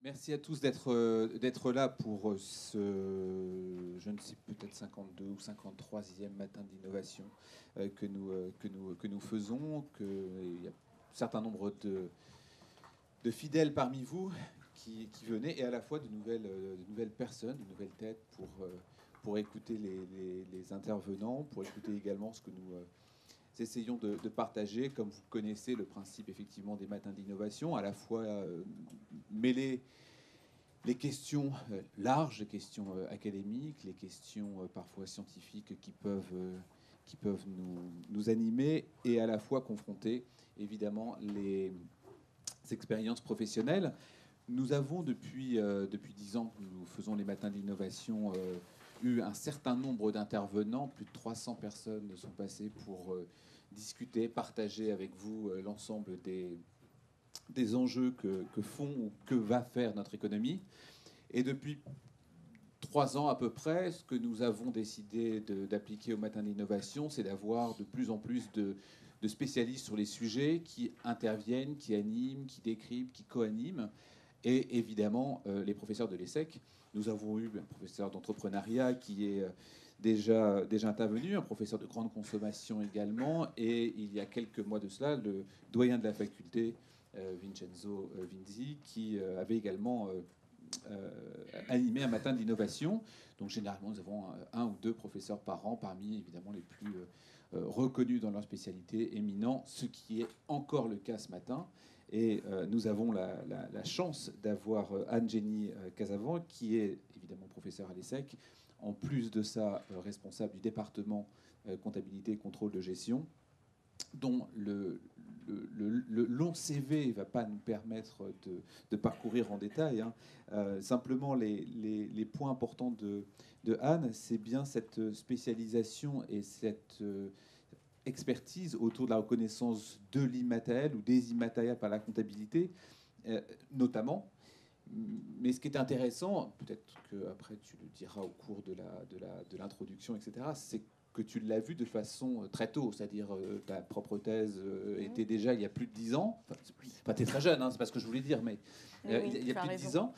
Merci à tous d'être là pour ce, je ne sais, peut-être 52 ou 53e matin d'innovation que nous faisons. Il y a un certain nombre de fidèles parmi vous qui venaient, et à la fois de nouvelles personnes, de nouvelles têtes pour écouter les intervenants, pour écouter également ce que nous essayons de partager. Comme vous connaissez le principe effectivement des matins d'innovation, à la fois mêler les questions larges, les questions académiques, les questions parfois scientifiques qui peuvent nous animer, et à la fois confronter évidemment les expériences professionnelles. Nous avons depuis 10 ans que nous faisons les matins d'innovation eu un certain nombre d'intervenants, plus de 300 personnes sont passées pour discuter, partager avec vous l'ensemble des enjeux que font ou que va faire notre économie. Et depuis 3 ans à peu près, ce que nous avons décidé d'appliquer au matin d'innovation, c'est d'avoir de plus en plus de spécialistes sur les sujets qui interviennent, qui animent, qui décryptent, qui co-animent. Et évidemment, les professeurs de l'ESSEC. Nous avons eu un professeur d'entrepreneuriat qui est déjà intervenu, un professeur de grande consommation également, et il y a quelques mois de cela, le doyen de la faculté, Vincenzo Vinzi, qui avait également animé un matin d'innovation. Donc généralement, nous avons un ou deux professeurs par an, parmi évidemment les plus reconnus dans leur spécialité, éminents, ce qui est encore le cas ce matin. Et nous avons la chance d'avoir Anne-Jenny Casavant, qui est évidemment professeure à l'ESSEC, en plus de ça responsable du département comptabilité et contrôle de gestion, dont le long CV ne va pas nous permettre de parcourir en détail. Hein. Simplement, les points importants de Anne, c'est bien cette spécialisation et cette expertise autour de la reconnaissance de l'immatériel ou des immatériels par la comptabilité, notamment. Mais ce qui est intéressant, peut-être qu'après tu le diras au cours de l'introduction, etc., c'est que tu l'as vu de façon très tôt, c'est-à-dire ta propre thèse était déjà il y a plus de 10 ans, enfin tu es très jeune, hein, c'est pas ce que je voulais dire, mais il y a plus de 10 ans,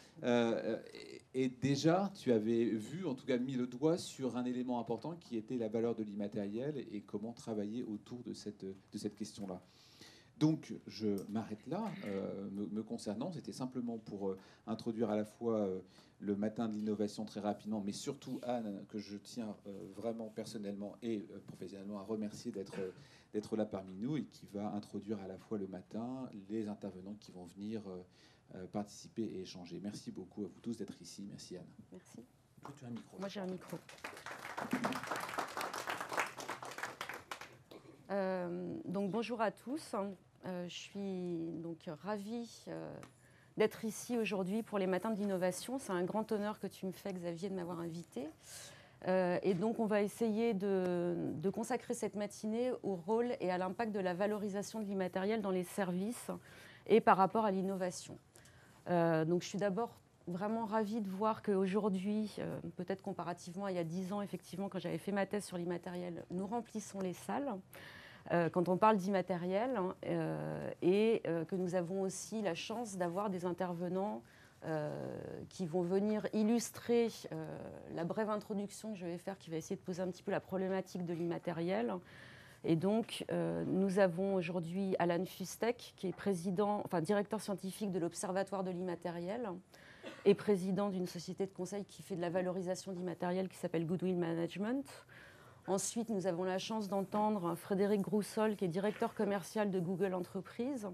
et déjà tu avais vu, en tout cas mis le doigt sur un élément important qui était la valeur de l'immatériel et comment travailler autour de cette question-là. Donc je m'arrête là. Me concernant, c'était simplement pour introduire à la fois le matin de l'innovation très rapidement, mais surtout Anne, que je tiens vraiment personnellement et professionnellement à remercier d'être là parmi nous, et qui va introduire à la fois le matin les intervenants qui vont venir participer et échanger. Merci beaucoup à vous tous d'être ici. Merci Anne. Merci. Tu as un micro. Moi j'ai un micro. Donc bonjour à tous. Je suis donc ravie d'être ici aujourd'hui pour les matins de l'innovation. C'est un grand honneur que tu me fais, Xavier, de m'avoir invité. Et donc on va essayer de consacrer cette matinée au rôle et à l'impact de la valorisation de l'immatériel dans les services et par rapport à l'innovation. Donc je suis d'abord vraiment ravie de voir qu'aujourd'hui, peut-être comparativement à il y a 10 ans, effectivement, quand j'avais fait ma thèse sur l'immatériel, nous remplissons les salles. Quand on parle d'immatériel, et que nous avons aussi la chance d'avoir des intervenants qui vont venir illustrer la brève introduction que je vais faire, qui va essayer de poser un petit peu la problématique de l'immatériel. Et donc, nous avons aujourd'hui Alan Fustek, qui est directeur scientifique de l'Observatoire de l'immatériel et président d'une société de conseil qui fait de la valorisation d'immatériel qui s'appelle Goodwill Management. Ensuite, nous avons la chance d'entendre Frédéric Groussol, qui est directeur commercial de Google Entreprises.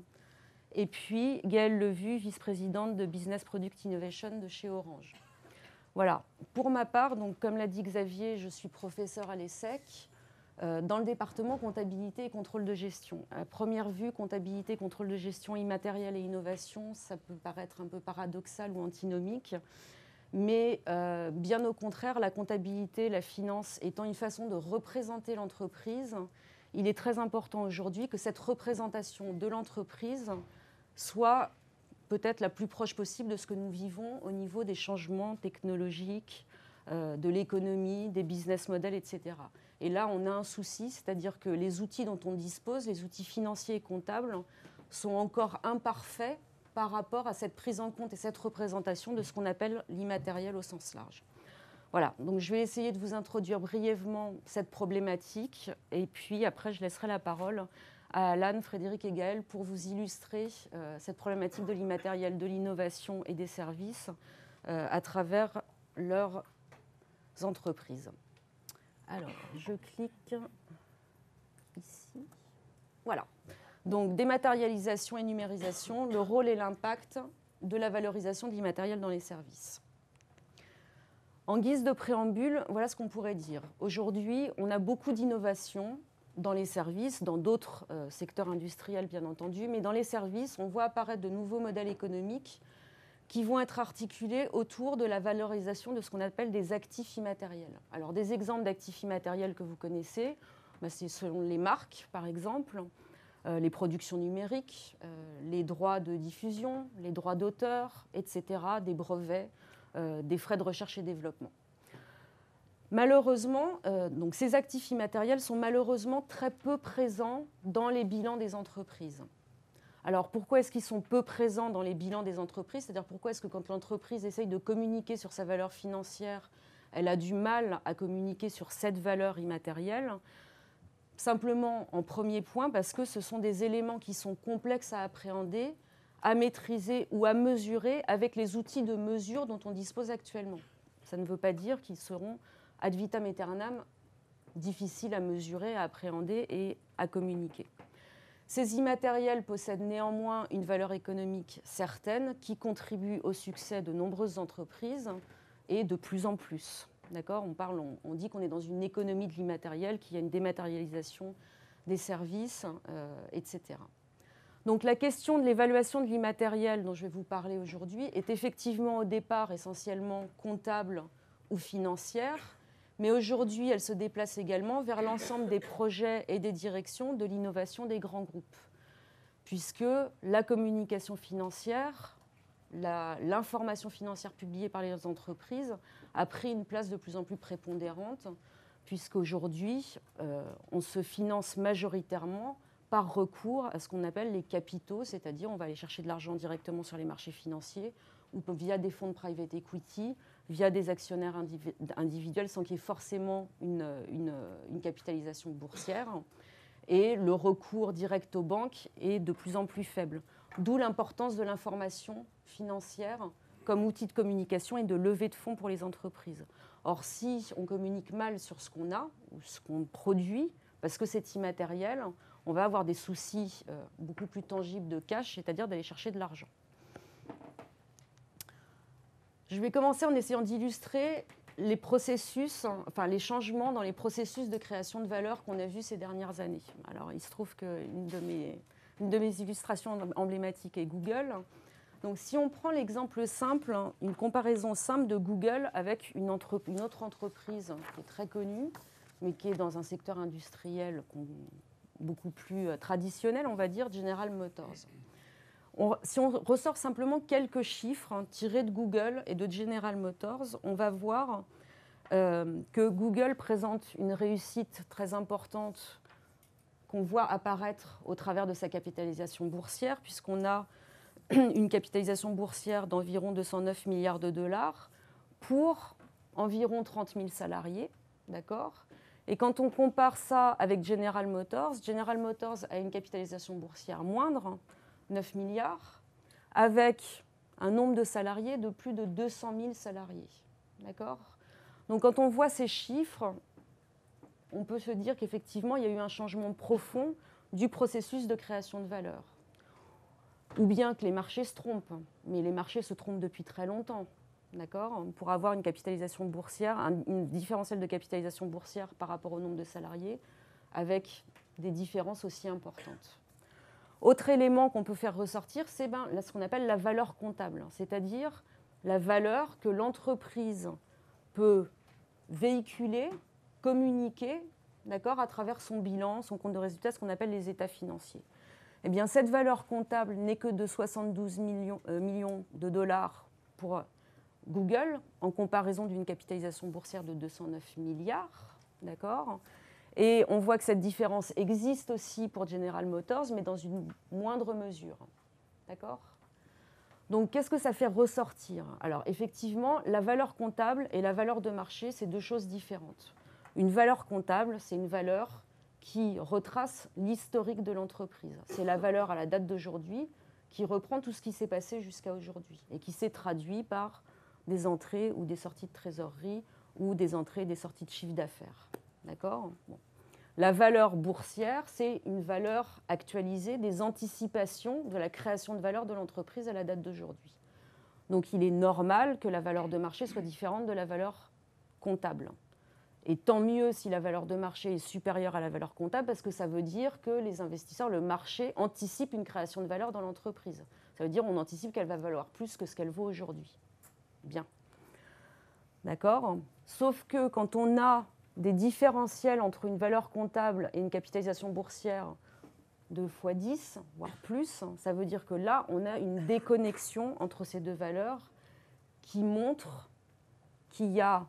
Et puis, Gaëlle Levu, vice-présidente de Business Product Innovation de chez Orange. Voilà. Pour ma part, donc, comme l'a dit Xavier, je suis professeur à l'ESSEC dans le département comptabilité et contrôle de gestion. À première vue, comptabilité, contrôle de gestion, immatériel et innovation, ça peut paraître un peu paradoxal ou antinomique. Mais bien au contraire, la comptabilité, la finance étant une façon de représenter l'entreprise, il est très important aujourd'hui que cette représentation de l'entreprise soit peut-être la plus proche possible de ce que nous vivons au niveau des changements technologiques, de l'économie, des business models, etc. Et là, on a un souci, c'est-à-dire que les outils dont on dispose, les outils financiers et comptables, sont encore imparfaits par rapport à cette prise en compte et cette représentation de ce qu'on appelle l'immatériel au sens large. Voilà, donc je vais essayer de vous introduire brièvement cette problématique et puis après je laisserai la parole à Alan, Frédéric et Gaël pour vous illustrer cette problématique de l'immatériel, de l'innovation et des services à travers leurs entreprises. Alors, je clique ici. Voilà. Donc, dématérialisation et numérisation, le rôle et l'impact de la valorisation de l'immatériel dans les services. En guise de préambule, voilà ce qu'on pourrait dire. Aujourd'hui, on a beaucoup d'innovations dans les services, dans d'autres secteurs industriels bien entendu, mais dans les services, on voit apparaître de nouveaux modèles économiques qui vont être articulés autour de la valorisation de ce qu'on appelle des actifs immatériels. Alors des exemples d'actifs immatériels que vous connaissez, c'est selon les marques par exemple, les productions numériques, les droits de diffusion, les droits d'auteur, etc., des brevets, des frais de recherche et développement. Malheureusement, donc ces actifs immatériels sont malheureusement très peu présents dans les bilans des entreprises. Alors pourquoi est-ce qu'ils sont peu présents dans les bilans des entreprises? C'est-à-dire pourquoi est-ce que quand l'entreprise essaye de communiquer sur sa valeur financière, elle a du mal à communiquer sur cette valeur immatérielle? Simplement, en premier point, parce que ce sont des éléments qui sont complexes à appréhender, à maîtriser ou à mesurer avec les outils de mesure dont on dispose actuellement. Ça ne veut pas dire qu'ils seront ad vitam aeternam difficiles à mesurer, à appréhender et à communiquer. Ces immatériels possèdent néanmoins une valeur économique certaine qui contribue au succès de nombreuses entreprises et de plus en plus. D'accord ? On dit qu'on est dans une économie de l'immatériel, qu'il y a une dématérialisation des services, etc. Donc la question de l'évaluation de l'immatériel dont je vais vous parler aujourd'hui est effectivement au départ essentiellement comptable ou financière, mais aujourd'hui elle se déplace également vers l'ensemble des projets et des directions de l'innovation des grands groupes, puisque la communication financière, l'information financière publiée par les entreprises a pris une place de plus en plus prépondérante, puisqu'aujourd'hui on se finance majoritairement par recours à ce qu'on appelle les capitaux, c'est-à-dire on va aller chercher de l'argent directement sur les marchés financiers ou via des fonds de private equity, via des actionnaires individuels sans qu'il y ait forcément une capitalisation boursière. Et le recours direct aux banques est de plus en plus faible. D'où l'importance de l'information financière comme outil de communication et de levée de fonds pour les entreprises. Or, si on communique mal sur ce qu'on a ou ce qu'on produit, parce que c'est immatériel, on va avoir des soucis beaucoup plus tangibles de cash, c'est-à-dire d'aller chercher de l'argent. Je vais commencer en essayant d'illustrer les processus, enfin les changements dans les processus de création de valeur qu'on a vus ces dernières années. Alors, il se trouve qu'une de mes illustrations emblématiques est Google. Donc, si on prend l'exemple simple, une comparaison simple de Google avec une autre entreprise qui est très connue, mais qui est dans un secteur industriel beaucoup plus traditionnel, on va dire, General Motors. Si on ressort simplement quelques chiffres tirés de Google et de General Motors, on va voir que Google présente une réussite très importante qu'on voit apparaître au travers de sa capitalisation boursière, puisqu'on a une capitalisation boursière d'environ 209 milliards de dollars pour environ 30 000 salariés, d'accord ? Et quand on compare ça avec General Motors a une capitalisation boursière moindre, 9 milliards, avec un nombre de salariés de plus de 200 000 salariés. D'accord ? Donc quand on voit ces chiffres, on peut se dire qu'effectivement, il y a eu un changement profond du processus de création de valeur. Ou bien que les marchés se trompent, mais les marchés se trompent depuis très longtemps. D'accord ? Pour avoir une capitalisation boursière, une différentiel de capitalisation boursière par rapport au nombre de salariés, avec des différences aussi importantes. Autre élément qu'on peut faire ressortir, c'est ce qu'on appelle la valeur comptable, c'est-à-dire la valeur que l'entreprise peut véhiculer, communiquer, d'accord, à travers son bilan, son compte de résultat, ce qu'on appelle les états financiers. Eh bien, cette valeur comptable n'est que de 72 millions de dollars pour Google, en comparaison d'une capitalisation boursière de 209 milliards, d'accord ? Et on voit que cette différence existe aussi pour General Motors, mais dans une moindre mesure, d'accord ? Donc, qu'est-ce que ça fait ressortir? Alors, effectivement, la valeur comptable et la valeur de marché, c'est deux choses différentes. Une valeur comptable, c'est une valeur qui retrace l'historique de l'entreprise. C'est la valeur à la date d'aujourd'hui qui reprend tout ce qui s'est passé jusqu'à aujourd'hui et qui s'est traduit par des entrées ou des sorties de trésorerie ou des entrées et des sorties de chiffre d'affaires. D'accord? Bon. La valeur boursière, c'est une valeur actualisée des anticipations de la création de valeur de l'entreprise à la date d'aujourd'hui. Donc il est normal que la valeur de marché soit différente de la valeur comptable. Et tant mieux si la valeur de marché est supérieure à la valeur comptable, parce que ça veut dire que les investisseurs, le marché, anticipent une création de valeur dans l'entreprise. Ça veut dire qu'on anticipe qu'elle va valoir plus que ce qu'elle vaut aujourd'hui. Bien. D'accord? Sauf que quand on a des différentiels entre une valeur comptable et une capitalisation boursière de x10, voire plus, ça veut dire que là, on a une déconnexion entre ces deux valeurs qui montre qu'il y a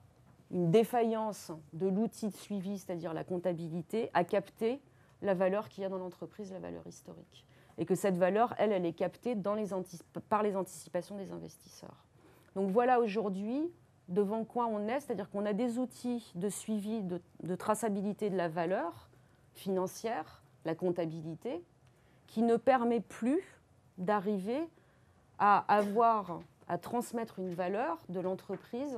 une défaillance de l'outil de suivi, c'est-à-dire la comptabilité, à capter la valeur qu'il y a dans l'entreprise, la valeur historique. Et que cette valeur, elle est captée par les anticipations des investisseurs. Donc voilà aujourd'hui devant quoi on est, c'est-à-dire qu'on a des outils de suivi, de traçabilité de la valeur financière, la comptabilité, qui ne permet plus d'arriver à transmettre une valeur de l'entreprise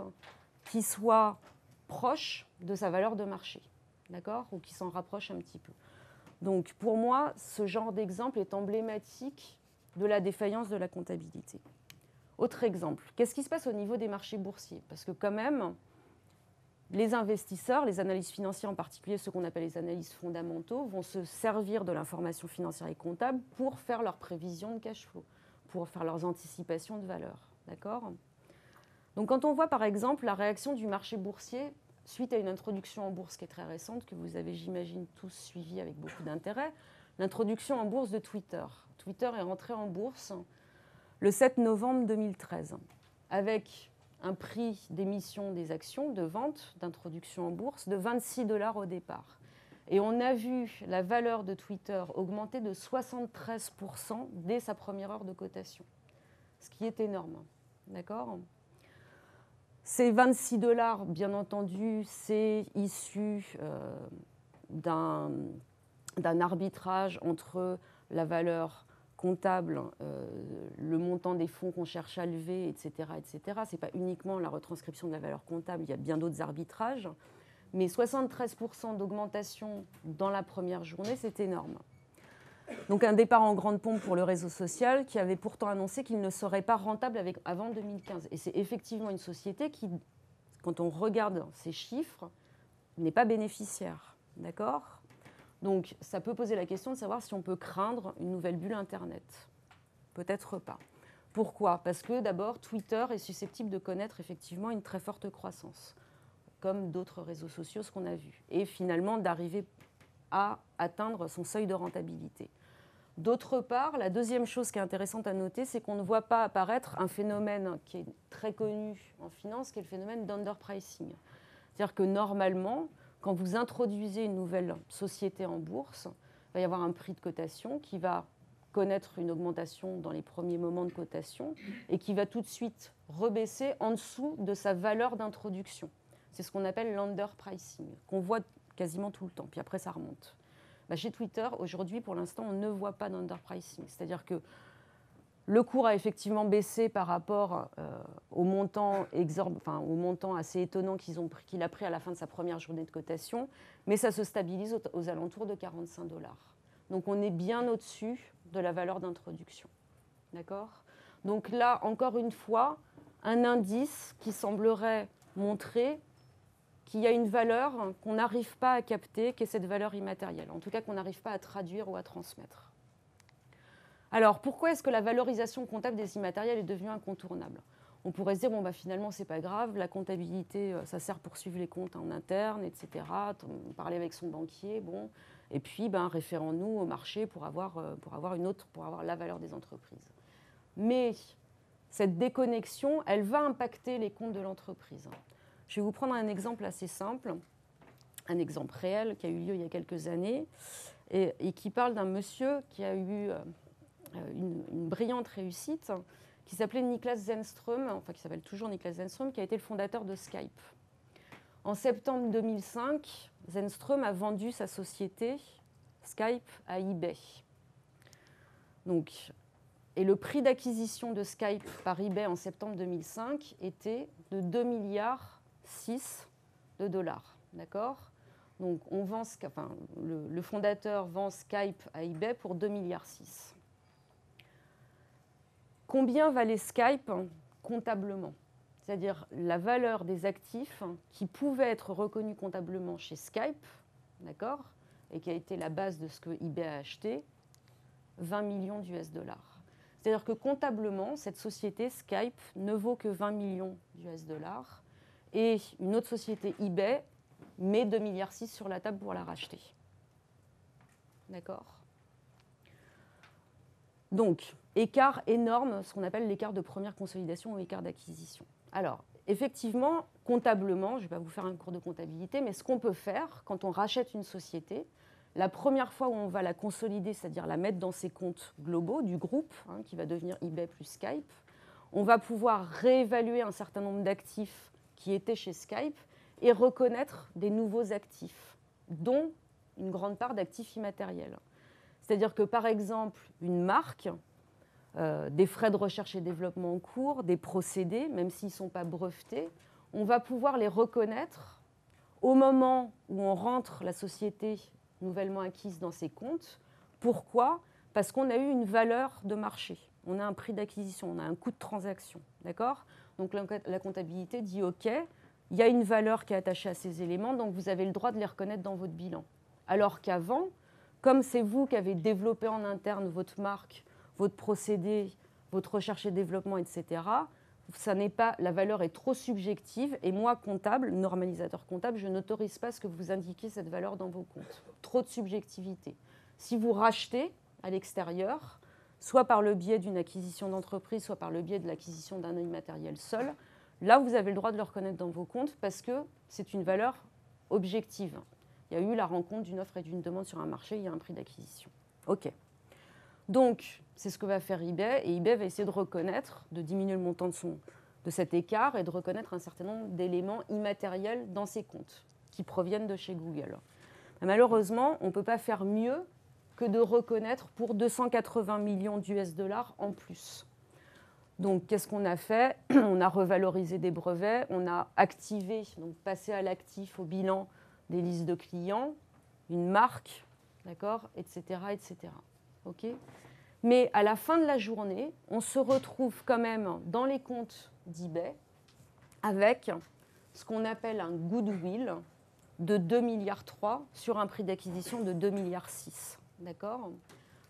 qui soit proche de sa valeur de marché, d'accord, ou qui s'en rapproche un petit peu. Donc pour moi, ce genre d'exemple est emblématique de la défaillance de la comptabilité. Autre exemple, qu'est-ce qui se passe au niveau des marchés boursiers? Parce que quand même, les investisseurs, les analystes financiers en particulier, ceux qu'on appelle les analystes fondamentaux, vont se servir de l'information financière et comptable pour faire leurs prévisions de cash flow, pour faire leurs anticipations de valeur, d'accord? Donc quand on voit par exemple la réaction du marché boursier suite à une introduction en bourse qui est très récente, que vous avez, j'imagine, tous suivi avec beaucoup d'intérêt, l'introduction en bourse de Twitter. Twitter est rentré en bourse le 7 novembre 2013, avec un prix d'émission des actions, de vente, d'introduction en bourse, de 26 $ au départ. Et on a vu la valeur de Twitter augmenter de 73% dès sa première heure de cotation, ce qui est énorme. D'accord ? Ces 26 $, bien entendu, c'est issu d'un arbitrage entre la valeur comptable, le montant des fonds qu'on cherche à lever, etc. etc. Ce n'est pas uniquement la retranscription de la valeur comptable, il y a bien d'autres arbitrages. Mais 73% d'augmentation dans la première journée, c'est énorme. Donc un départ en grande pompe pour le réseau social qui avait pourtant annoncé qu'il ne serait pas rentable avant 2015. Et c'est effectivement une société qui, quand on regarde ces chiffres, n'est pas bénéficiaire. D'accord ? Donc ça peut poser la question de savoir si on peut craindre une nouvelle bulle Internet. Peut-être pas. Pourquoi ? Parce que d'abord, Twitter est susceptible de connaître effectivement une très forte croissance, comme d'autres réseaux sociaux, ce qu'on a vu. Et finalement, d'arriver à atteindre son seuil de rentabilité. D'autre part, la deuxième chose qui est intéressante à noter, c'est qu'on ne voit pas apparaître un phénomène qui est très connu en finance, qui est le phénomène d'underpricing. C'est-à-dire que normalement, quand vous introduisez une nouvelle société en bourse, il va y avoir un prix de cotation qui va connaître une augmentation dans les premiers moments de cotation et qui va tout de suite rebaisser en dessous de sa valeur d'introduction. C'est ce qu'on appelle l'underpricing, qu'on voit quasiment tout le temps, puis après ça remonte. Chez Twitter, aujourd'hui, pour l'instant, on ne voit pas d'underpricing. C'est-à-dire que le cours a effectivement baissé par rapport au montant assez étonnant qu'il a pris à la fin de sa première journée de cotation, mais ça se stabilise aux alentours de 45 $. Donc on est bien au-dessus de la valeur d'introduction. D'accord ? Donc là, encore une fois, un indice qui semblerait montrer qu'il y a une valeur qu'on n'arrive pas à capter, qui est cette valeur immatérielle, en tout cas qu'on n'arrive pas à traduire ou à transmettre. Alors, pourquoi est-ce que la valorisation comptable des immatériels est devenue incontournable ? On pourrait se dire, finalement, c'est pas grave, la comptabilité, ça sert pour suivre les comptes en interne, etc., parler avec son banquier, et puis référons-nous au marché pour avoir la valeur des entreprises. Mais cette déconnexion, elle va impacter les comptes de l'entreprise. Je vais vous prendre un exemple assez simple, un exemple réel qui a eu lieu il y a quelques années et qui parle d'un monsieur qui a eu une brillante réussite qui s'appelait Niklas Zennström, enfin qui s'appelle toujours Niklas Zennström, qui a été le fondateur de Skype. En septembre 2005, Zennström a vendu sa société Skype à eBay. Donc, et le prix d'acquisition de Skype par eBay en septembre 2005 était de 2,6 milliards de dollars. D'accord ? Donc le fondateur vend Skype à eBay pour 2,6 milliards. Combien valait Skype comptablement ? C'est-à-dire la valeur des actifs qui pouvaient être reconnus comptablement chez Skype, d'accord, et qui a été la base de ce que eBay a acheté, 20 millions d'US dollars. C'est-à-dire que comptablement, cette société Skype ne vaut que 20 millions d'US dollars et une autre société eBay met 2,6 milliards sur la table pour la racheter. D'accord ? Donc, écart énorme, ce qu'on appelle l'écart de première consolidation ou écart d'acquisition. Alors, effectivement, comptablement, je ne vais pas vous faire un cours de comptabilité, mais ce qu'on peut faire quand on rachète une société, la première fois où on va la consolider, c'est-à-dire la mettre dans ses comptes globaux du groupe, qui va devenir eBay plus Skype, on va pouvoir réévaluer un certain nombre d'actifs qui étaient chez Skype et reconnaître des nouveaux actifs, dont une grande part d'actifs immatériels. C'est-à-dire que, par exemple, une marque, des frais de recherche et développement en cours, des procédés, même s'ils ne sont pas brevetés, on va pouvoir les reconnaître au moment où on rentre la société nouvellement acquise dans ses comptes. Pourquoi ? Parce qu'on a eu une valeur de marché, on a un prix d'acquisition, on a un coût de transaction. D'accord ? Donc la comptabilité dit « OK, il y a une valeur qui est attachée à ces éléments, donc vous avez le droit de les reconnaître dans votre bilan. » Alors qu'avant, comme c'est vous qui avez développé en interne votre marque, votre procédé, votre recherche et développement, etc., ça n'est pas, la valeur est trop subjective et moi, comptable, normalisateur comptable, je n'autorise pas ce que vous indiquiez cette valeur dans vos comptes. Trop de subjectivité. Si vous rachetez à l'extérieur, soit par le biais d'une acquisition d'entreprise, soit par le biais de l'acquisition d'un immatériel seul, là, vous avez le droit de le reconnaître dans vos comptes parce que c'est une valeur objective. Il y a eu la rencontre d'une offre et d'une demande sur un marché, il y a un prix d'acquisition. OK. Donc, c'est ce que va faire eBay, et eBay va essayer de reconnaître, de diminuer le montant de cet écart et de reconnaître un certain nombre d'éléments immatériels dans ses comptes qui proviennent de chez Google. Malheureusement, on ne peut pas faire mieux que de reconnaître pour 280 millions d'US dollars en plus. Donc, qu'est-ce qu'on a fait ? On a revalorisé des brevets, on a activé, donc passé à l'actif au bilan des listes de clients, une marque, d'accord, etc., etc. OK ? Mais à la fin de la journée, on se retrouve quand même dans les comptes d'eBay avec ce qu'on appelle un goodwill de 2,3 milliards sur un prix d'acquisition de 2,6 milliards. D'accord ?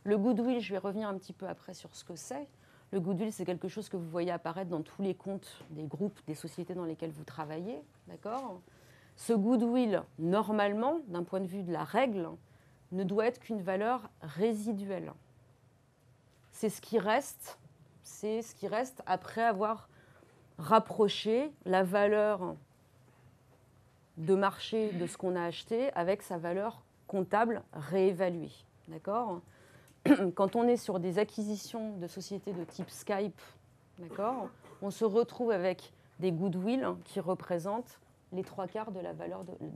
Le goodwill, je vais revenir un petit peu après sur ce que c'est. Le goodwill, c'est quelque chose que vous voyez apparaître dans tous les comptes des groupes, des sociétés dans lesquelles vous travaillez. D'accord ? Ce goodwill, normalement, d'un point de vue de la règle, ne doit être qu'une valeur résiduelle. C'est ce qui reste après avoir rapproché la valeur de marché de ce qu'on a acheté avec sa valeur comptable réévaluée. D'accord ? Quand on est sur des acquisitions de sociétés de type Skype, d'accord, on se retrouve avec des goodwill qui représentent les 3/4 de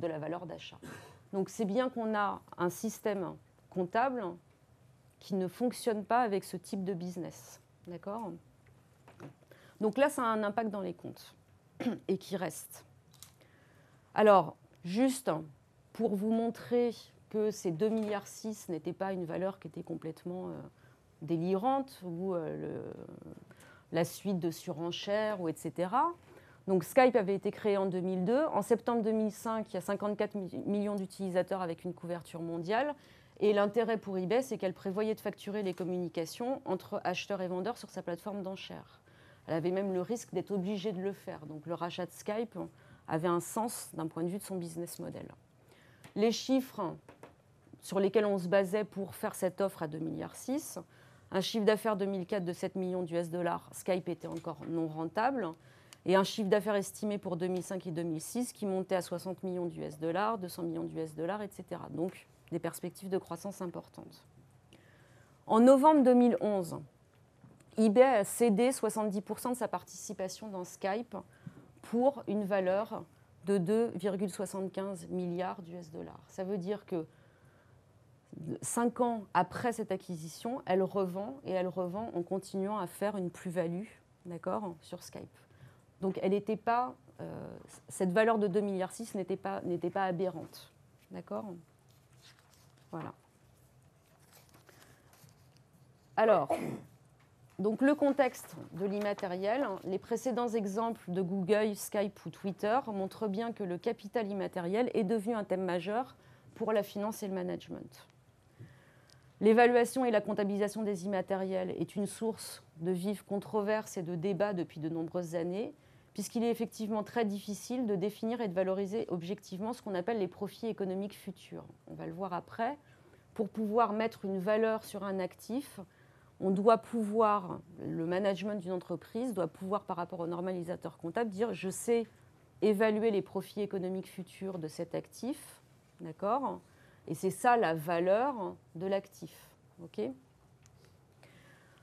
la valeur d'achat. Donc c'est bien qu'on a un système comptable qui ne fonctionne pas avec ce type de business. D'accord ? Donc là, ça a un impact dans les comptes et qui reste. Alors, juste pour vous montrer que ces 2,6 milliards n'étaient pas une valeur qui était complètement délirante ou la suite de surenchères, ou etc. Donc Skype avait été créé en 2002. En septembre 2005, il y a 54 millions d'utilisateurs avec une couverture mondiale. Et l'intérêt pour eBay, c'est qu'elle prévoyait de facturer les communications entre acheteurs et vendeurs sur sa plateforme d'enchères. Elle avait même le risque d'être obligée de le faire. Donc le rachat de Skype avait un sens d'un point de vue de son business model. Les chiffres sur lesquels on se basait pour faire cette offre à 2,6 milliards, un chiffre d'affaires 2004 de 7 millions d'US dollars, Skype était encore non rentable, et un chiffre d'affaires estimé pour 2005 et 2006 qui montait à 60 millions d'US dollars, 200 millions d'US dollars, etc. Donc des perspectives de croissance importantes. En novembre 2011, eBay a cédé 70% de sa participation dans Skype pour une valeur de 2,75 milliards d'US dollars. Ça veut dire que 5 ans après cette acquisition, elle revend en continuant à faire une plus-value, d'accord, sur Skype. Donc elle n'était pas, cette valeur de 2,6 milliards n'était pas aberrante, d'accord. Voilà. Alors, donc le contexte de l'immatériel, les précédents exemples de Google, Skype ou Twitter montrent bien que le capital immatériel est devenu un thème majeur pour la finance et le management. L'évaluation et la comptabilisation des immatériels est une source de vives controverses et de débats depuis de nombreuses années, puisqu'il est effectivement très difficile de définir et de valoriser objectivement ce qu'on appelle les profits économiques futurs. On va le voir après. Pour pouvoir mettre une valeur sur un actif, on doit pouvoir, le management d'une entreprise doit pouvoir, par rapport au normalisateur comptable, dire je sais évaluer les profits économiques futurs de cet actif, d'accord ? Et c'est ça la valeur de l'actif. Okay ?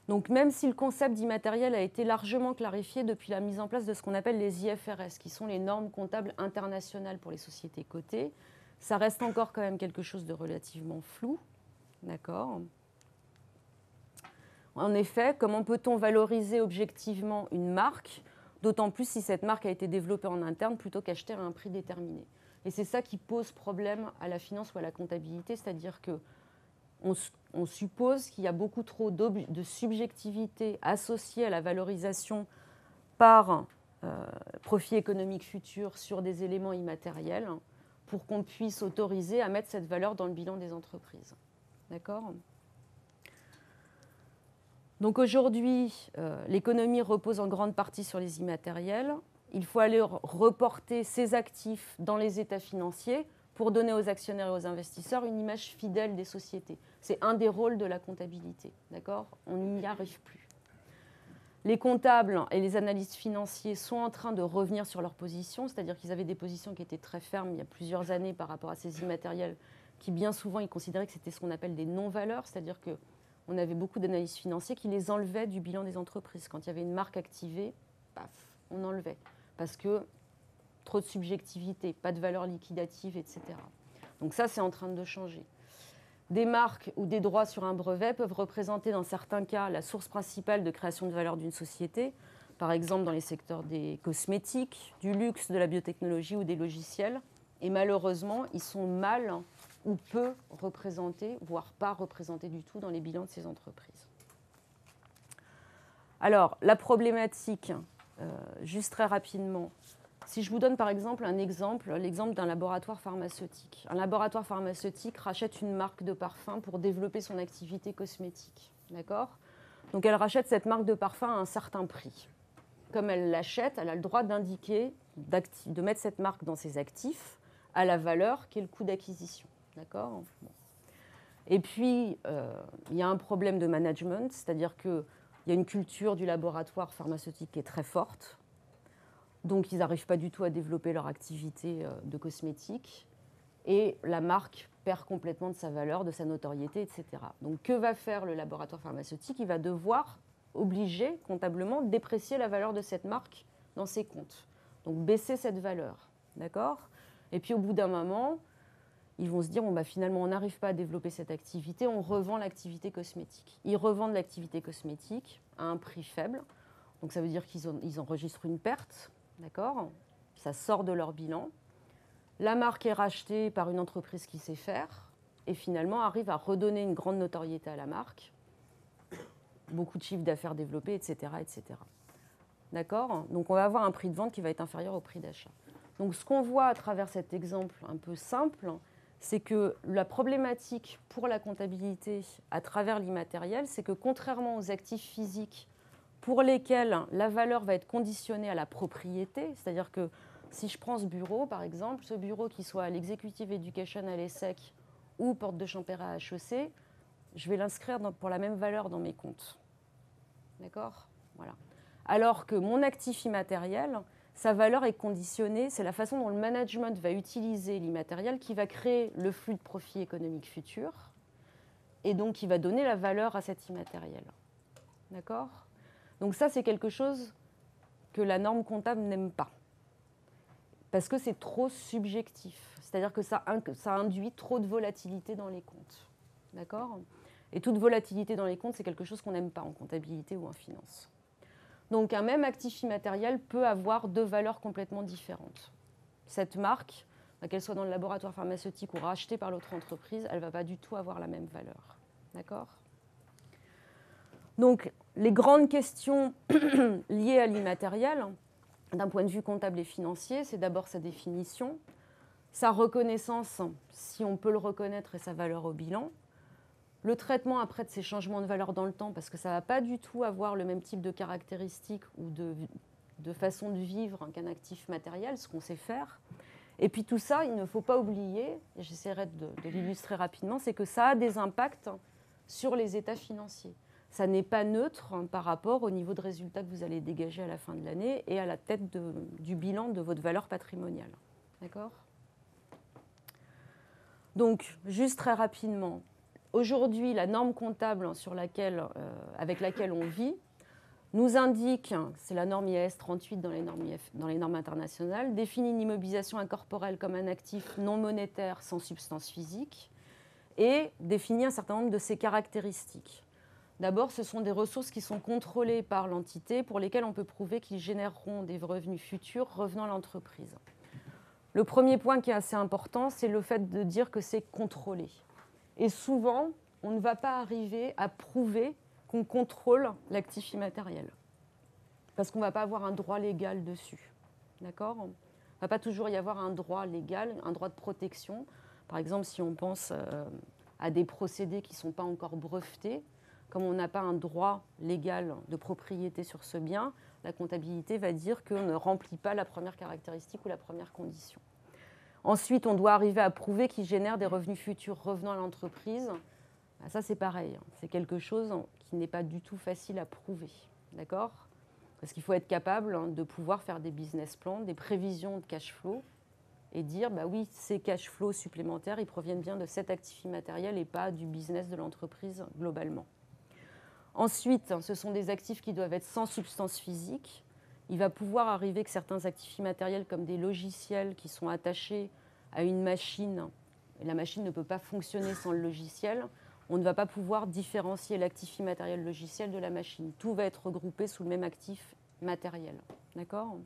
Donc même si le concept d'immatériel a été largement clarifié depuis la mise en place de ce qu'on appelle les IFRS, qui sont les normes comptables internationales pour les sociétés cotées, ça reste encore quand même quelque chose de relativement flou. D'accord ? En effet, comment peut-on valoriser objectivement une marque, d'autant plus si cette marque a été développée en interne plutôt qu'acheter à un prix déterminé. Et c'est ça qui pose problème à la finance ou à la comptabilité, c'est-à-dire qu'on suppose qu'il y a beaucoup trop de subjectivité associée à la valorisation par profit économique futur sur des éléments immatériels pour qu'on puisse autoriser à mettre cette valeur dans le bilan des entreprises. D'accord ? Donc aujourd'hui, l'économie repose en grande partie sur les immatériels. Il faut aller reporter ces actifs dans les états financiers pour donner aux actionnaires et aux investisseurs une image fidèle des sociétés. C'est un des rôles de la comptabilité, d'accord ? On n'y arrive plus. Les comptables et les analystes financiers sont en train de revenir sur leurs positions, c'est-à-dire qu'ils avaient des positions qui étaient très fermes il y a plusieurs années par rapport à ces immatériels qui, bien souvent, ils considéraient que c'était ce qu'on appelle des non-valeurs, c'est-à-dire qu'on avait beaucoup d'analystes financiers qui les enlevaient du bilan des entreprises. Quand il y avait une marque activée, paf, on enlevait. Parce que trop de subjectivité, pas de valeur liquidative, etc. Donc ça, c'est en train de changer. Des marques ou des droits sur un brevet peuvent représenter dans certains cas la source principale de création de valeur d'une société, par exemple dans les secteurs des cosmétiques, du luxe, de la biotechnologie ou des logiciels. Et malheureusement, ils sont mal ou peu représentés, voire pas représentés du tout dans les bilans de ces entreprises. Alors, la problématique, juste très rapidement, si je vous donne par exemple l'exemple d'un laboratoire pharmaceutique. Un laboratoire pharmaceutique rachète une marque de parfum pour développer son activité cosmétique. D'accord ? Donc elle rachète cette marque de parfum à un certain prix. Comme elle l'achète, elle a le droit d'indiquer, de mettre cette marque dans ses actifs à la valeur qui est le coût d'acquisition. D'accord ? Bon. Et puis, il y a un problème de management, c'est-à-dire qu'il y a une culture du laboratoire pharmaceutique qui est très forte. Donc, ils n'arrivent pas du tout à développer leur activité de cosmétique. Et la marque perd complètement de sa valeur, de sa notoriété, etc. Donc, que va faire le laboratoire pharmaceutique ? Il va devoir obliger, comptablement, de déprécier la valeur de cette marque dans ses comptes. Donc, baisser cette valeur. D'accord ? Et puis, au bout d'un moment, ils vont se dire, bon, bah, finalement, on n'arrive pas à développer cette activité, on revend l'activité cosmétique. Ils revendent l'activité cosmétique à un prix faible. Donc, ça veut dire qu'ils enregistrent une perte. D'accord ? Ça sort de leur bilan. La marque est rachetée par une entreprise qui sait faire et finalement arrive à redonner une grande notoriété à la marque, beaucoup de chiffres d'affaires développés, etc., etc. D'accord ? Donc on va avoir un prix de vente qui va être inférieur au prix d'achat. Donc ce qu'on voit à travers cet exemple un peu simple, c'est que la problématique pour la comptabilité à travers l'immatériel, c'est que contrairement aux actifs physiques pour lesquels la valeur va être conditionnée à la propriété, c'est-à-dire que si je prends ce bureau, par exemple, ce bureau qui soit à l'Executive Education à l'ESSEC ou Porte de Champéret à HEC, je vais l'inscrire pour la même valeur dans mes comptes. D'accord ? Voilà. Alors que mon actif immatériel, sa valeur est conditionnée, c'est la façon dont le management va utiliser l'immatériel qui va créer le flux de profit économique futur et donc qui va donner la valeur à cet immatériel. D'accord ? Donc ça, c'est quelque chose que la norme comptable n'aime pas, parce que c'est trop subjectif. C'est-à-dire que ça induit trop de volatilité dans les comptes. D'accord ? Et toute volatilité dans les comptes, c'est quelque chose qu'on n'aime pas en comptabilité ou en finance. Donc un même actif immatériel peut avoir deux valeurs complètement différentes. Cette marque, qu'elle soit dans le laboratoire pharmaceutique ou rachetée par l'autre entreprise, elle ne va pas du tout avoir la même valeur. D'accord ? Donc les grandes questions liées à l'immatériel, d'un point de vue comptable et financier, c'est d'abord sa définition, sa reconnaissance, si on peut le reconnaître, et sa valeur au bilan, le traitement après de ces changements de valeur dans le temps, parce que ça ne va pas du tout avoir le même type de caractéristiques ou de façon de vivre qu'un actif matériel, ce qu'on sait faire. Et puis tout ça, il ne faut pas oublier, et j'essaierai de l'illustrer rapidement, c'est que ça a des impacts sur les états financiers. Ça n'est pas neutre par rapport au niveau de résultat que vous allez dégager à la fin de l'année et à la tête du bilan de votre valeur patrimoniale. D'accord ? Donc, juste très rapidement, aujourd'hui, la norme comptable avec laquelle on vit nous indique, c'est la norme IAS 38 dans les normes internationales, définit une immobilisation incorporelle comme un actif non monétaire sans substance physique et définit un certain nombre de ses caractéristiques. D'abord, ce sont des ressources qui sont contrôlées par l'entité pour lesquelles on peut prouver qu'ils généreront des revenus futurs revenant à l'entreprise. Le premier point qui est assez important, c'est le fait de dire que c'est contrôlé. Et souvent, on ne va pas arriver à prouver qu'on contrôle l'actif immatériel, parce qu'on ne va pas avoir un droit légal dessus. D'accord ? Il ne va pas toujours y avoir un droit légal, un droit de protection. Par exemple, si on pense à des procédés qui ne sont pas encore brevetés, comme on n'a pas un droit légal de propriété sur ce bien, la comptabilité va dire qu'on ne remplit pas la première caractéristique ou la première condition. Ensuite, on doit arriver à prouver qu'il génère des revenus futurs revenant à l'entreprise. Ça, c'est pareil. C'est quelque chose qui n'est pas du tout facile à prouver. D'accord ? Parce qu'il faut être capable de pouvoir faire des business plans, des prévisions de cash flow et dire, bah oui, ces cash flows supplémentaires, ils proviennent bien de cet actif immatériel et pas du business de l'entreprise globalement. Ensuite, ce sont des actifs qui doivent être sans substance physique. Il va pouvoir arriver que certains actifs immatériels, comme des logiciels qui sont attachés à une machine, et la machine ne peut pas fonctionner sans le logiciel, on ne va pas pouvoir différencier l'actif immatériel logiciel de la machine. Tout va être regroupé sous le même actif matériel. D'accord ?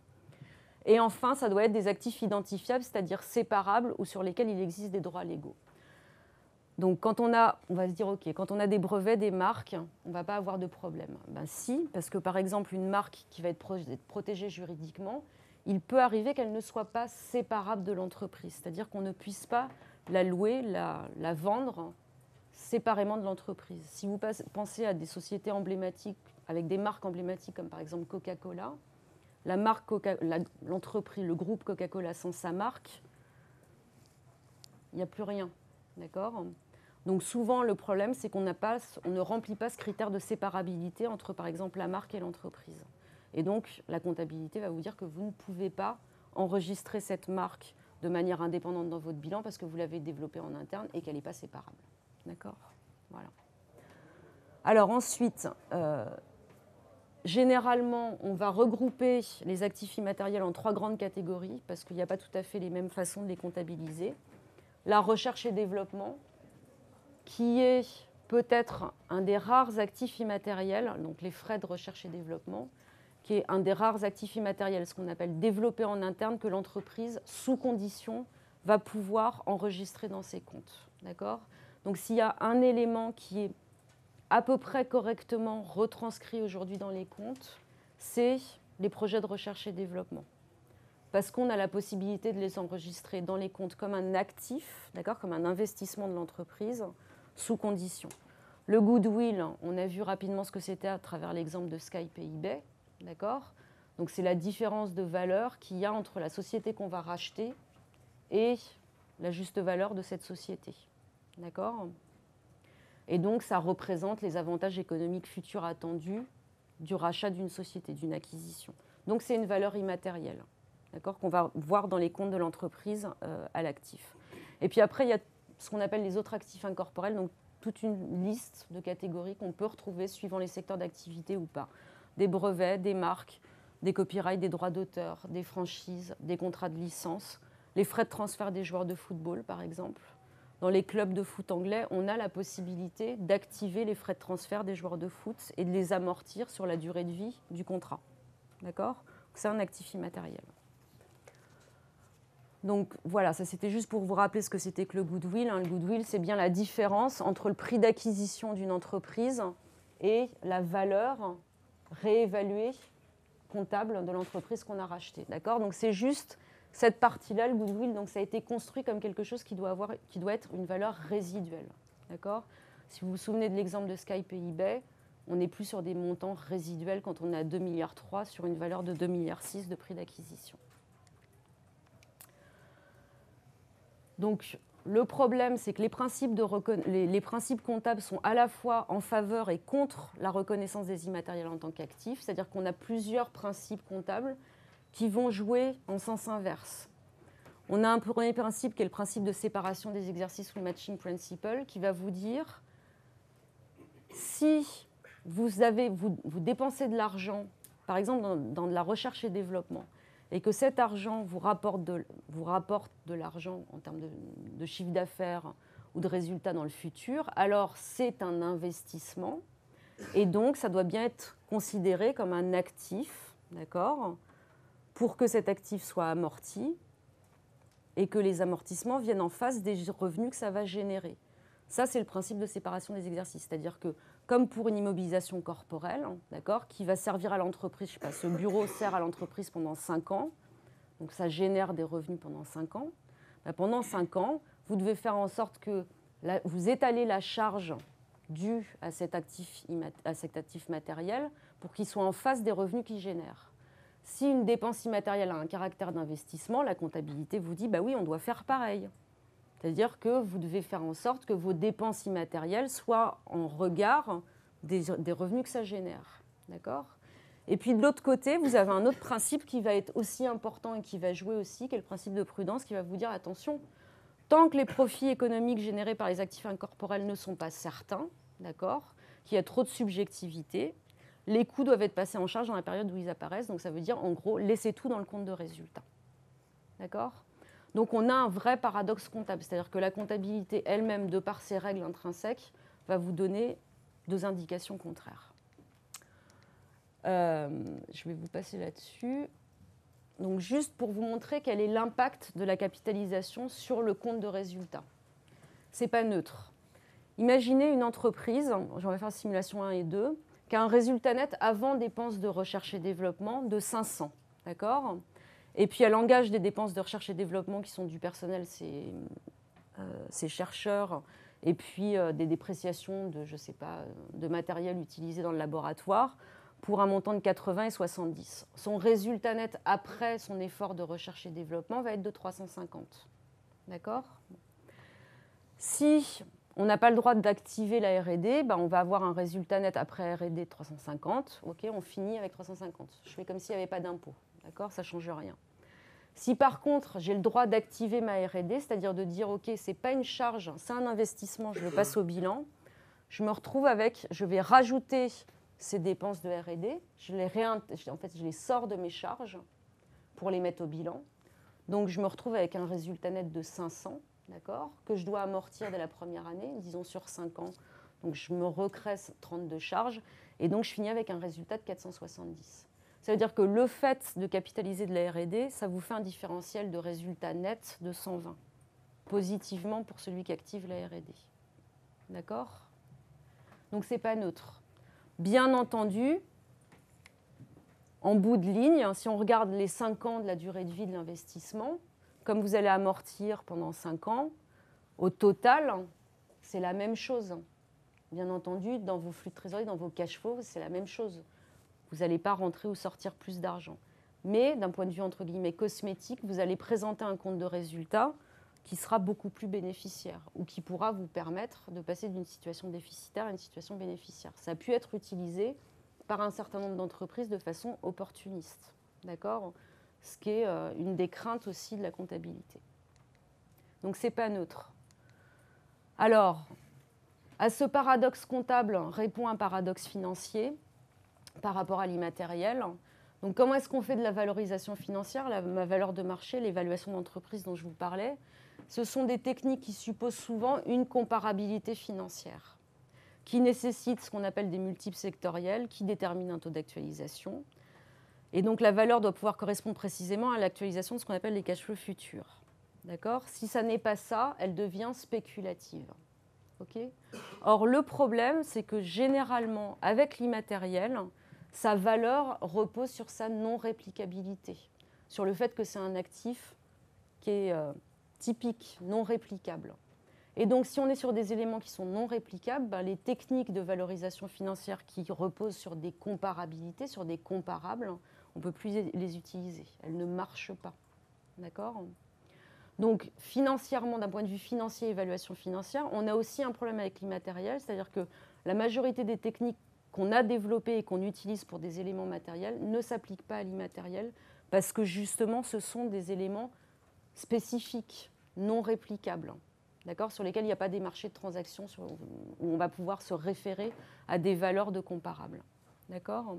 Et enfin, ça doit être des actifs identifiables, c'est-à-dire séparables ou sur lesquels il existe des droits légaux. Donc quand on va se dire, OK, quand on a des brevets, des marques, on ne va pas avoir de problème. Ben si, parce que par exemple, une marque qui va être protégée juridiquement, il peut arriver qu'elle ne soit pas séparable de l'entreprise, c'est-à-dire qu'on ne puisse pas la louer, la vendre séparément de l'entreprise. Si vous pensez à des sociétés emblématiques, avec des marques emblématiques comme par exemple Coca-Cola, l'entreprise, le groupe Coca-Cola sans sa marque, il n'y a plus rien. D'accord ? Donc souvent, le problème, c'est qu'on ne remplit pas ce critère de séparabilité entre, par exemple, la marque et l'entreprise. Et donc, la comptabilité va vous dire que vous ne pouvez pas enregistrer cette marque de manière indépendante dans votre bilan parce que vous l'avez développée en interne et qu'elle n'est pas séparable. D'accord ? Voilà. Alors ensuite, généralement, on va regrouper les actifs immatériels en 3 grandes catégories parce qu'il n'y a pas tout à fait les mêmes façons de les comptabiliser. La recherche et développement, qui est peut-être un des rares actifs immatériels, donc les frais de recherche et développement, qui est un des rares actifs immatériels, ce qu'on appelle développé en interne, que l'entreprise, sous condition, va pouvoir enregistrer dans ses comptes. D'accord ? Donc s'il y a un élément qui est à peu près correctement retranscrit aujourd'hui dans les comptes, c'est les projets de recherche et développement. Parce qu'on a la possibilité de les enregistrer dans les comptes comme un actif, d'accord, comme un investissement de l'entreprise, sous condition. Le goodwill, on a vu rapidement ce que c'était à travers l'exemple de Skype et eBay, d'accord ? Donc c'est la différence de valeur qu'il y a entre la société qu'on va racheter et la juste valeur de cette société, d'accord ? Et donc ça représente les avantages économiques futurs attendus du rachat d'une société, d'une acquisition. Donc c'est une valeur immatérielle. D'accord, qu'on va voir dans les comptes de l'entreprise à l'actif. Et puis après, il y a ce qu'on appelle les autres actifs incorporels, donc toute une liste de catégories qu'on peut retrouver suivant les secteurs d'activité ou pas. des brevets, des marques, des copyrights, des droits d'auteur, des franchises, des contrats de licence, les frais de transfert des joueurs de football, par exemple. Dans les clubs de foot anglais, on a la possibilité d'activer les frais de transfert des joueurs de foot et de les amortir sur la durée de vie du contrat. D'accord ? C'est un actif immatériel. Donc voilà, ça c'était juste pour vous rappeler ce que c'était que le goodwill. Le goodwill, c'est bien la différence entre le prix d'acquisition d'une entreprise et la valeur réévaluée comptable de l'entreprise qu'on a rachetée. D'accord ? Donc c'est juste cette partie-là, le goodwill, donc ça a été construit comme quelque chose qui doit être une valeur résiduelle. D'accord ? Si vous vous souvenez de l'exemple de Skype et eBay, on n'est plus sur des montants résiduels quand on est à 2,3 milliards sur une valeur de 2,6 milliards de prix d'acquisition. Donc le problème, c'est que les principes comptables sont à la fois en faveur et contre la reconnaissance des immatériels en tant qu'actifs, c'est-à-dire qu'on a plusieurs principes comptables qui vont jouer en sens inverse. On a un premier principe qui est le principe de séparation des exercices ou le matching principle qui va vous dire si vous dépensez de l'argent, par exemple dans de la recherche et développement, et que cet argent vous rapporte de l'argent en termes de chiffre d'affaires ou de résultats dans le futur, alors c'est un investissement et donc ça doit bien être considéré comme un actif, d'accord ? Pour que cet actif soit amorti et que les amortissements viennent en face des revenus que ça va générer. Ça, c'est le principe de séparation des exercices. C'est-à-dire que, comme pour une immobilisation corporelle, d'accord, qui va servir à l'entreprise, je sais pas, ce bureau sert à l'entreprise pendant 5 ans, donc ça génère des revenus pendant 5 ans. Ben, pendant 5 ans, vous devez faire en sorte que vous étalez la charge due à cet actif matériel pour qu'il soit en face des revenus qu'il génère. Si une dépense immatérielle a un caractère d'investissement, la comptabilité vous dit, bah oui, on doit faire pareil. C'est-à-dire que vous devez faire en sorte que vos dépenses immatérielles soient en regard des revenus que ça génère. D'accord ? Et puis de l'autre côté, vous avez un autre principe qui va être aussi important et qui va jouer aussi, qui est le principe de prudence, qui va vous dire, attention, tant que les profits économiques générés par les actifs incorporels ne sont pas certains, d'accord, qu'il y a trop de subjectivité, les coûts doivent être passés en charge dans la période où ils apparaissent. Donc ça veut dire, en gros, laissez tout dans le compte de résultat. D'accord ? Donc on a un vrai paradoxe comptable. C'est-à-dire que la comptabilité elle-même, de par ses règles intrinsèques, va vous donner 2 indications contraires. Je vais vous passer là-dessus. Donc juste pour vous montrer quel est l'impact de la capitalisation sur le compte de résultat. Ce n'est pas neutre. Imaginez une entreprise, j'en vais faire simulation 1 et 2, qui a un résultat net avant dépenses de recherche et développement de 500. D'accord ? Et puis elle engage des dépenses de recherche et développement qui sont du personnel, ses chercheurs, et puis des dépréciations de, je sais pas, de matériel utilisé dans le laboratoire pour un montant de 80 et 70. Son résultat net après son effort de recherche et développement va être de 350. D'accord ? Si on n'a pas le droit d'activer la R&D, ben on va avoir un résultat net après R&D de 350. OK, on finit avec 350. Je fais comme s'il n'y avait pas d'impôt. D'accord ? Ça ne change rien. Si par contre, j'ai le droit d'activer ma R&D, c'est-à-dire de dire, OK, ce n'est pas une charge, c'est un investissement, je le passe au bilan, je me retrouve avec, je vais rajouter ces dépenses de R&D, je les sors de mes charges pour les mettre au bilan. Donc, je me retrouve avec un résultat net de 500, d'accord, que je dois amortir dès la première année, disons sur 5 ans. Donc, je me recrée 32 charges et donc je finis avec un résultat de 470. Ça veut dire que le fait de capitaliser de la R&D, ça vous fait un différentiel de résultat net de 120, positivement pour celui qui active la R&D. D'accord ? Donc, ce n'est pas neutre. Bien entendu, en bout de ligne, si on regarde les 5 ans de la durée de vie de l'investissement, comme vous allez amortir pendant 5 ans, au total, c'est la même chose. Bien entendu, dans vos flux de trésorerie, dans vos cash flows, c'est la même chose. Vous n'allez pas rentrer ou sortir plus d'argent. Mais d'un point de vue, entre guillemets, cosmétique, vous allez présenter un compte de résultat qui sera beaucoup plus bénéficiaire ou qui pourra vous permettre de passer d'une situation déficitaire à une situation bénéficiaire. Ça a pu être utilisé par un certain nombre d'entreprises de façon opportuniste. D'accord ? Ce qui est une des craintes aussi de la comptabilité. Donc, ce n'est pas neutre. Alors, à ce paradoxe comptable répond un paradoxe financier. par rapport à l'immatériel. Donc, comment est-ce qu'on fait de la valorisation financière, ma valeur de marché, l'évaluation d'entreprise dont je vous parlais? Ce sont des techniques qui supposent souvent une comparabilité financière, qui nécessitent ce qu'on appelle des multiples sectoriels, qui déterminent un taux d'actualisation. Et donc, la valeur doit pouvoir correspondre précisément à l'actualisation de ce qu'on appelle les cash flows futurs. D'accord? Si ça n'est pas ça, elle devient spéculative. Okay? Or, le problème, c'est que généralement, avec l'immatériel, sa valeur repose sur sa non-réplicabilité, sur le fait que c'est un actif qui est typique, non réplicable. Et donc, si on est sur des éléments qui sont non réplicables, ben, les techniques de valorisation financière qui reposent sur des comparabilités, sur des comparables, on ne peut plus les utiliser. Elles ne marchent pas. D'accord ? Donc, financièrement, d'un point de vue financier, évaluation financière, on a aussi un problème avec l'immatériel, c'est-à-dire que la majorité des techniques qu'on a développées et qu'on utilise pour des éléments matériels ne s'appliquent pas à l'immatériel parce que justement, ce sont des éléments spécifiques, non réplicables, d'accord, sur lesquels il n'y a pas des marchés de transactions où on va pouvoir se référer à des valeurs de comparables. D'accord ?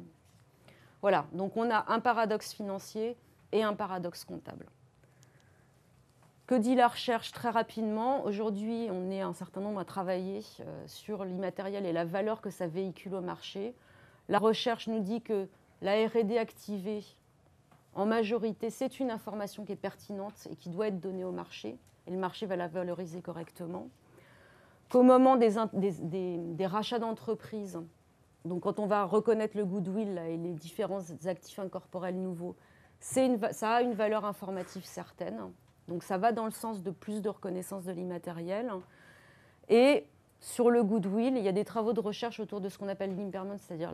Voilà, donc on a un paradoxe financier et un paradoxe comptable. Que dit la recherche? Très rapidement, aujourd'hui, on est un certain nombre à travailler sur l'immatériel et la valeur que ça véhicule au marché. La recherche nous dit que la R&D activée, en majorité, c'est une information qui est pertinente et qui doit être donnée au marché, et le marché va la valoriser correctement. Qu'au moment des rachats d'entreprises, donc quand on va reconnaître le goodwill là, et les différents actifs incorporels nouveaux, ça a une valeur informative certaine. Donc ça va dans le sens de plus de reconnaissance de l'immatériel. Et sur le goodwill, il y a des travaux de recherche autour de ce qu'on appelle l'impairment, c'est-à-dire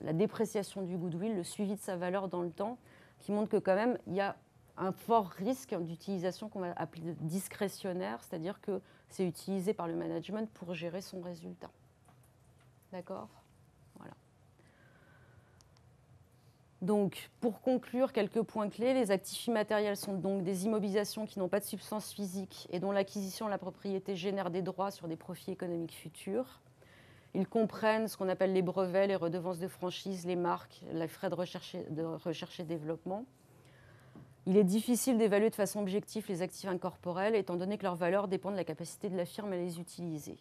la dépréciation du goodwill, le suivi de sa valeur dans le temps, qui montre que quand même, il y a un fort risque d'utilisation qu'on va appeler discrétionnaire, c'est-à-dire que c'est utilisé par le management pour gérer son résultat. D'accord ? Voilà. Donc, pour conclure, quelques points clés. Les actifs immatériels sont donc des immobilisations qui n'ont pas de substance physique et dont l'acquisition de la propriété génère des droits sur des profits économiques futurs. Ils comprennent ce qu'on appelle les brevets, les redevances de franchise, les marques, les frais de recherche et développement. Il est difficile d'évaluer de façon objective les actifs incorporels, étant donné que leur valeur dépend de la capacité de la firme à les utiliser.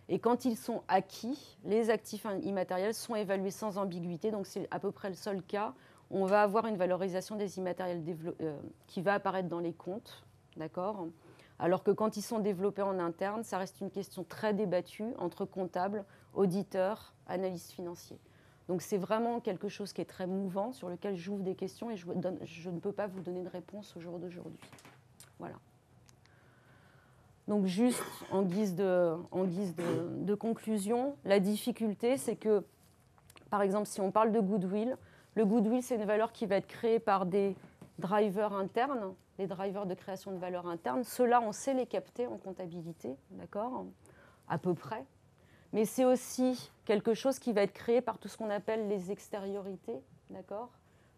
Et quand ils sont acquis, les actifs immatériels sont évalués sans ambiguïté, donc c'est à peu près le seul cas où on va avoir une valorisation des immatériels qui va apparaître dans les comptes, d'accord ? Alors que quand ils sont développés en interne, ça reste une question très débattue entre comptables, auditeurs, analystes financiers. Donc c'est vraiment quelque chose qui est très mouvant, sur lequel j'ouvre des questions et je ne peux pas vous donner de réponse au jour d'aujourd'hui. Voilà. Donc juste en guise de conclusion, la difficulté, c'est que, par exemple, si on parle de goodwill, le goodwill, c'est une valeur qui va être créée par des drivers internes, des drivers de création de valeur interne. Ceux-là, on sait les capter en comptabilité, d'accord, à peu près. Mais c'est aussi quelque chose qui va être créé par tout ce qu'on appelle les extériorités, d'accord,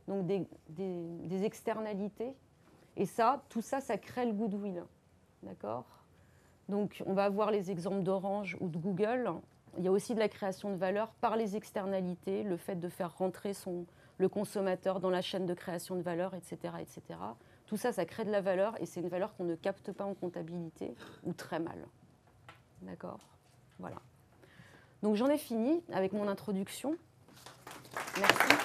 donc des externalités. Et ça, tout ça, ça crée le goodwill, d'accord. Donc, on va voir les exemples d'Orange ou de Google. Il y a aussi de la création de valeur par les externalités, le fait de faire rentrer le consommateur dans la chaîne de création de valeur, etc., etc. Tout ça, ça crée de la valeur et c'est une valeur qu'on ne capte pas en comptabilité ou très mal. D'accord ? Voilà. Donc, j'en ai fini avec mon introduction. Merci.